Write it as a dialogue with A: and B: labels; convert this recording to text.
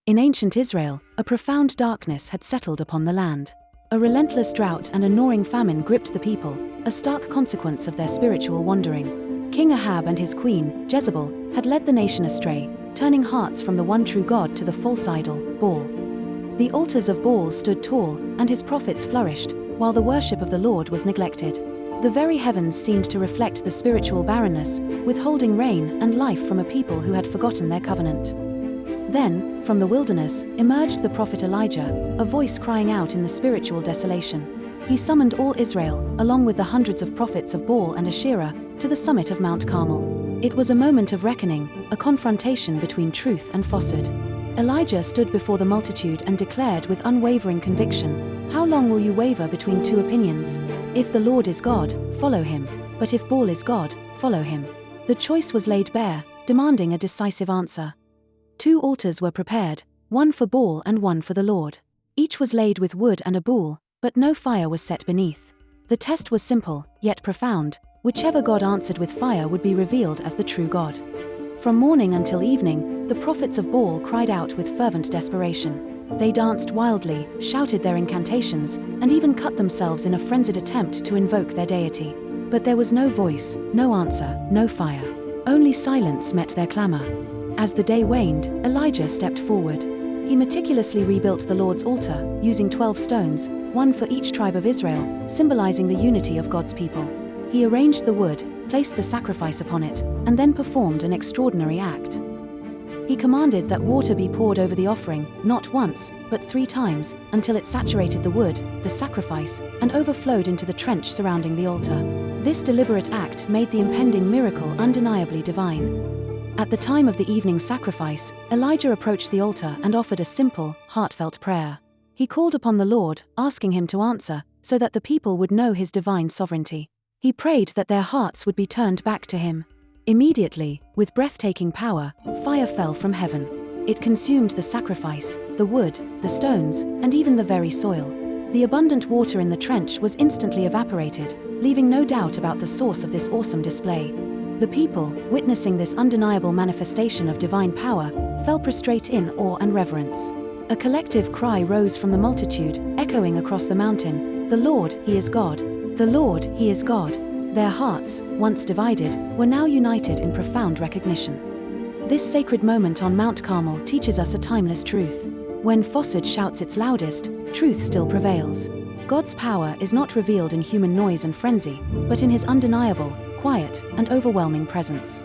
A: In ancient Israel, a profound darkness had settled upon the land. A relentless drought and a gnawing famine gripped the people, a stark consequence of their spiritual wandering. King Ahab and his queen, Jezebel, had led the nation astray, turning hearts from the one true God to the false idol, Baal. The altars of Baal stood tall, and his prophets flourished, while the worship of the Lord was neglected. The very heavens seemed to reflect the spiritual barrenness, withholding rain and life from a people who had forgotten their covenant. Then, from the wilderness, emerged the prophet Elijah, a voice crying out in the spiritual desolation. He summoned all Israel, along with the hundreds of prophets of Baal and Asherah, to the summit of Mount Carmel. It was a moment of reckoning, a confrontation between truth and falsehood. Elijah stood before the multitude and declared with unwavering conviction, "How long will you waver between two opinions? If the Lord is God, follow him, but if Baal is God, follow him." The choice was laid bare, demanding a decisive answer. 2 altars were prepared, one for Baal and one for the Lord. Each was laid with wood and a bull, but no fire was set beneath. The test was simple, yet profound. Whichever God answered with fire would be revealed as the true God. From morning until evening, the prophets of Baal cried out with fervent desperation. They danced wildly, shouted their incantations, and even cut themselves in a frenzied attempt to invoke their deity. But there was no voice, no answer, no fire. Only silence met their clamor. As the day waned, Elijah stepped forward. He meticulously rebuilt the Lord's altar, using 12 stones, one for each tribe of Israel, symbolizing the unity of God's people. He arranged the wood, placed the sacrifice upon it, and then performed an extraordinary act. He commanded that water be poured over the offering, not once, but 3 times, until it saturated the wood, the sacrifice, and overflowed into the trench surrounding the altar. This deliberate act made the impending miracle undeniably divine. At the time of the evening sacrifice, Elijah approached the altar and offered a simple, heartfelt prayer. He called upon the Lord, asking him to answer, so that the people would know his divine sovereignty. He prayed that their hearts would be turned back to him. Immediately, with breathtaking power, fire fell from heaven. It consumed the sacrifice, the wood, the stones, and even the very soil. The abundant water in the trench was instantly evaporated, leaving no doubt about the source of this awesome display. The people, witnessing this undeniable manifestation of divine power, fell prostrate in awe and reverence. A collective cry rose from the multitude, echoing across the mountain, "The Lord, He is God! The Lord, He is God!" Their hearts, once divided, were now united in profound recognition. This sacred moment on Mount Carmel teaches us a timeless truth. When falsehood shouts its loudest, truth still prevails. God's power is not revealed in human noise and frenzy, but in His undeniable, quiet, and overwhelming presence.